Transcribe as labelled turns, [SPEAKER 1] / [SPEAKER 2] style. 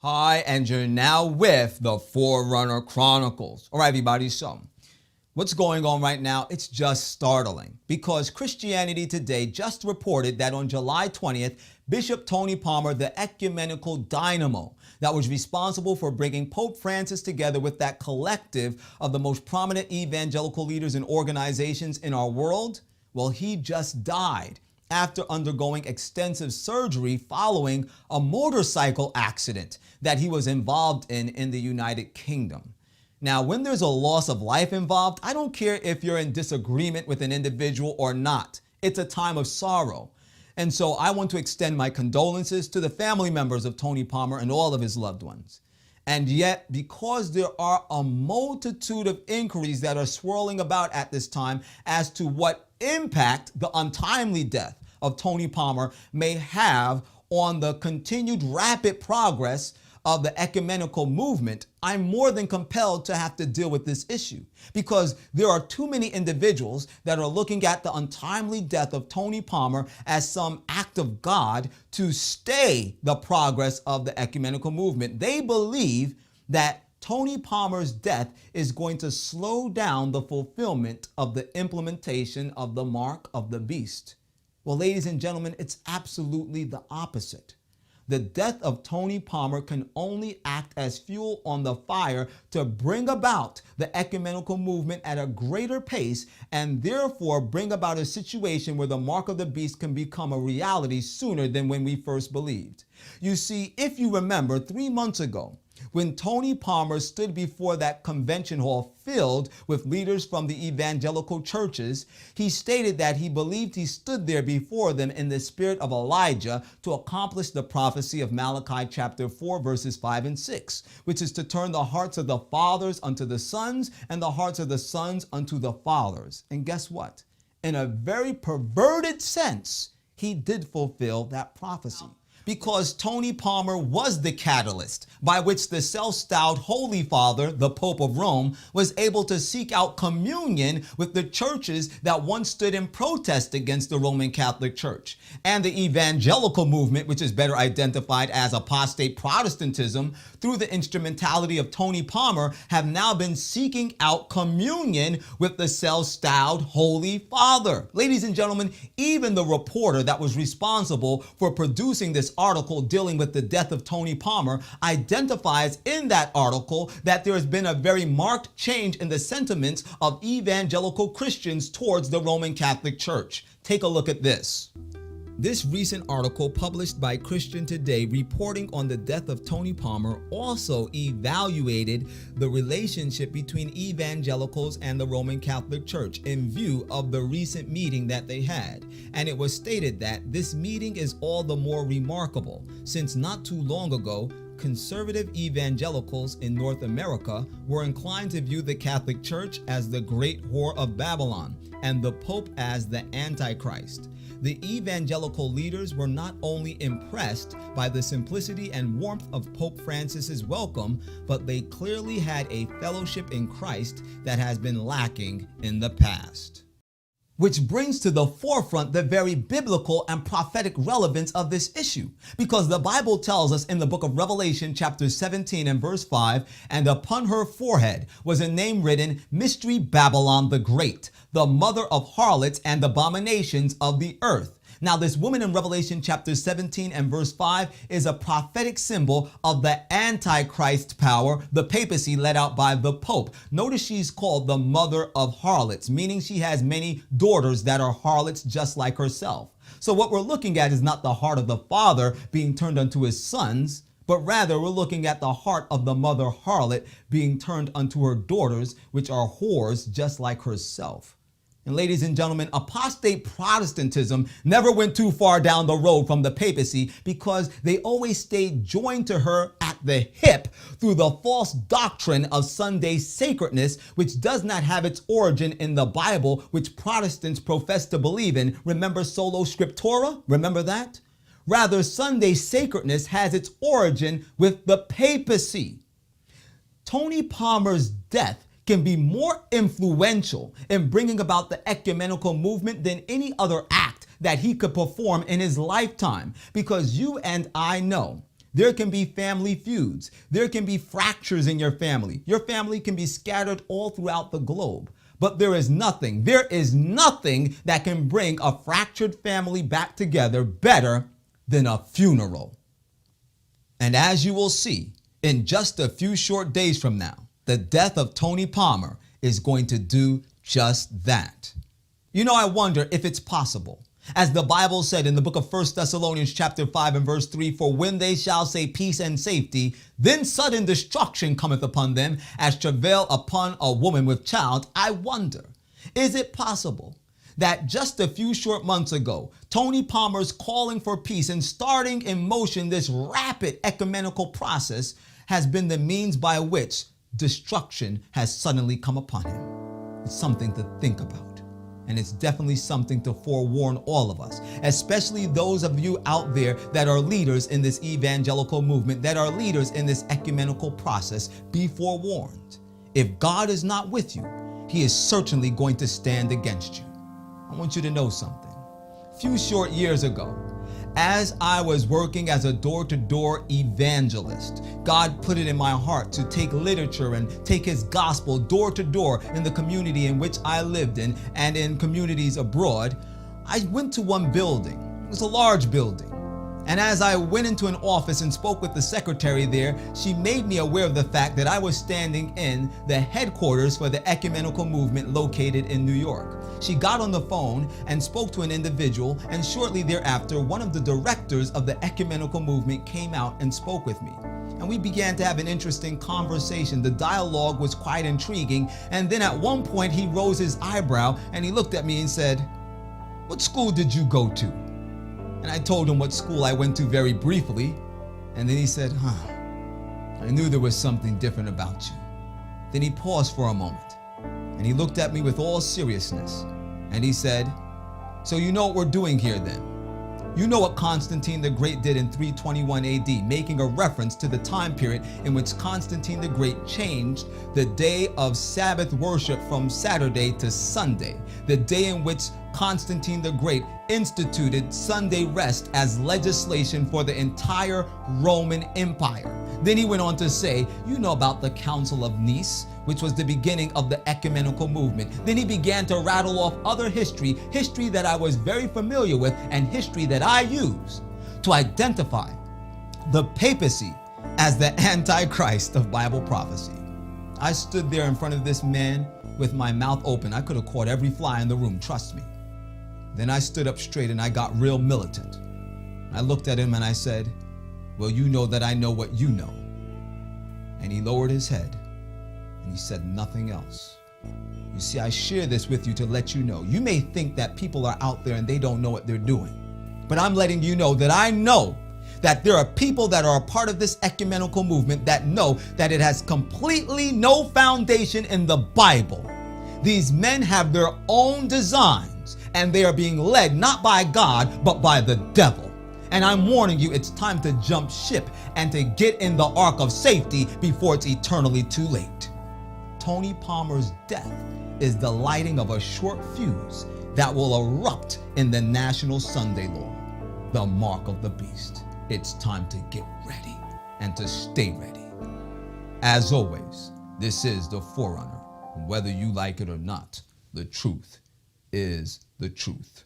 [SPEAKER 1] Hi, and you're now with the Forerunner Chronicles. All right, everybody, so what's going on right now? It's just startling because Christianity Today just reported that on July 20th, Bishop Tony Palmer, the ecumenical dynamo that was responsible for bringing Pope Francis together with that collective of the most prominent evangelical leaders and organizations in our world, well, he just died after undergoing extensive surgery following a motorcycle accident that he was involved in the United Kingdom. Now, when there's a loss of life involved, I don't care if you're in disagreement with an individual or not. It's a time of sorrow. And so I want to extend my condolences to the family members of Tony Palmer and all of his loved ones. And yet, because there are a multitude of inquiries that are swirling about at this time as to what impact the untimely death of Tony Palmer may have on the continued rapid progress of the ecumenical movement, I'm more than compelled to have to deal with this issue because there are too many individuals that are looking at the untimely death of Tony Palmer as some act of God to stay the progress of the ecumenical movement. They believe that Tony Palmer's death is going to slow down the fulfillment of the implementation of the mark of the beast. Well, ladies and gentlemen, it's absolutely the opposite. The death of Tony Palmer can only act as fuel on the fire to bring about the ecumenical movement at a greater pace and therefore bring about a situation where the mark of the beast can become a reality sooner than when we first believed. You see, if you remember 3 months ago, when Tony Palmer stood before that convention hall filled with leaders from the evangelical churches, he stated that he believed he stood there before them in the spirit of Elijah to accomplish the prophecy of Malachi chapter 4 verses 5 and 6, which is to turn the hearts of the fathers unto the sons and the hearts of the sons unto the fathers. And guess what? In a very perverted sense, he did fulfill that prophecy. Because Tony Palmer was the catalyst by which the self-styled Holy Father, the Pope of Rome, was able to seek out communion with the churches that once stood in protest against the Roman Catholic Church. And the evangelical movement, which is better identified as apostate Protestantism, through the instrumentality of Tony Palmer, have now been seeking out communion with the self-styled Holy Father. Ladies and gentlemen, even the reporter that was responsible for producing this article dealing with the death of Tony Palmer identifies in that article that there has been a very marked change in the sentiments of evangelical Christians towards the Roman Catholic Church. Take a look at this. This recent article published by Christian Today reporting on the death of Tony Palmer also evaluated the relationship between evangelicals and the Roman Catholic Church in view of the recent meeting that they had. And it was stated that this meeting is all the more remarkable since not too long ago, conservative evangelicals in North America were inclined to view the Catholic Church as the great whore of Babylon and the Pope as the Antichrist. The evangelical leaders were not only impressed by the simplicity and warmth of Pope Francis's welcome, but they clearly had a fellowship in Christ that has been lacking in the past. Which brings to the forefront the very biblical and prophetic relevance of this issue. Because the Bible tells us in the book of Revelation chapter 17 and verse 5, and upon her forehead was a name written, Mystery Babylon the Great, the mother of harlots and abominations of the earth. Now, this woman in Revelation chapter 17 and verse 5 is a prophetic symbol of the Antichrist power, the papacy led out by the Pope. Notice she's called the mother of harlots, meaning she has many daughters that are harlots just like herself. So what we're looking at is not the heart of the father being turned unto his sons, but rather we're looking at the heart of the mother harlot being turned unto her daughters, which are whores just like herself. And ladies and gentlemen, apostate Protestantism never went too far down the road from the papacy because they always stayed joined to her at the hip through the false doctrine of Sunday sacredness, which does not have its origin in the Bible, which Protestants profess to believe in. Remember sola scriptura? Remember that? Rather, Sunday sacredness has its origin with the papacy. Tony Palmer's death can be more influential in bringing about the ecumenical movement than any other act that he could perform in his lifetime, because you and I know There can be family feuds. There can be fractures in your family. Your family can be scattered all throughout the globe. But there is nothing that can bring a fractured family back together better than a funeral. And as you will see, in just a few short days from now, the death of Tony Palmer is going to do just that. You know, I wonder if it's possible. As the Bible said in the book of 1 Thessalonians chapter 5 and verse 3, for when they shall say peace and safety, then sudden destruction cometh upon them as travail upon a woman with child. I wonder, is it possible that just a few short months ago, Tony Palmer's calling for peace and starting in motion this rapid ecumenical process has been the means by which destruction has suddenly come upon him? It's something to think about. And it's definitely something to forewarn all of us, especially those of you out there that are leaders in this evangelical movement, that are leaders in this ecumenical process. Be forewarned. If God is not with you, he is certainly going to stand against you. I want you to know something. A few short years ago, as I was working as a door-to-door evangelist, God put it in my heart to take literature and take his gospel door-to-door in the community in which I lived in and in communities abroad. I went to one building. It was a large building. And as I went into an office and spoke with the secretary there, she made me aware of the fact that I was standing in the headquarters for the ecumenical movement located in New York. She got on the phone and spoke to an individual, and shortly thereafter, one of the directors of the ecumenical movement came out and spoke with me. And we began to have an interesting conversation. The dialogue was quite intriguing, and then at one point he rose his eyebrow and he looked at me and said, "What school did you go to?" And I told him what school I went to very briefly, and then he said, "I knew there was something different about you." Then he paused for a moment, and he looked at me with all seriousness, and he said, "So you know what we're doing here then? You know what Constantine the Great did in 321 AD, making a reference to the time period in which Constantine the Great changed the day of Sabbath worship from Saturday to Sunday, the day in which Constantine the Great instituted Sunday rest as legislation for the entire Roman Empire." Then he went on to say, "You know about the Council of Nice, which was the beginning of the ecumenical movement." Then he began to rattle off other history that I was very familiar with and history that I use to identify the papacy as the Antichrist of Bible prophecy. I stood there in front of this man with my mouth open. I could have caught every fly in the room, trust me. Then I stood up straight and I got real militant. I looked at him and I said, "Well, you know that I know what you know." And he lowered his head and he said nothing else. You see, I share this with you to let you know. You may think that people are out there and they don't know what they're doing. But I'm letting you know that I know that there are people that are a part of this ecumenical movement that know that it has completely no foundation in the Bible. These men have their own designs and they are being led not by God, but by the devil. And I'm warning you, it's time to jump ship and to get in the ark of safety before it's eternally too late. Tony Palmer's death is the lighting of a short fuse that will erupt in the National Sunday Law, the mark of the beast. It's time to get ready and to stay ready. As always, this is the Forerunner. Whether you like it or not, the truth is the truth.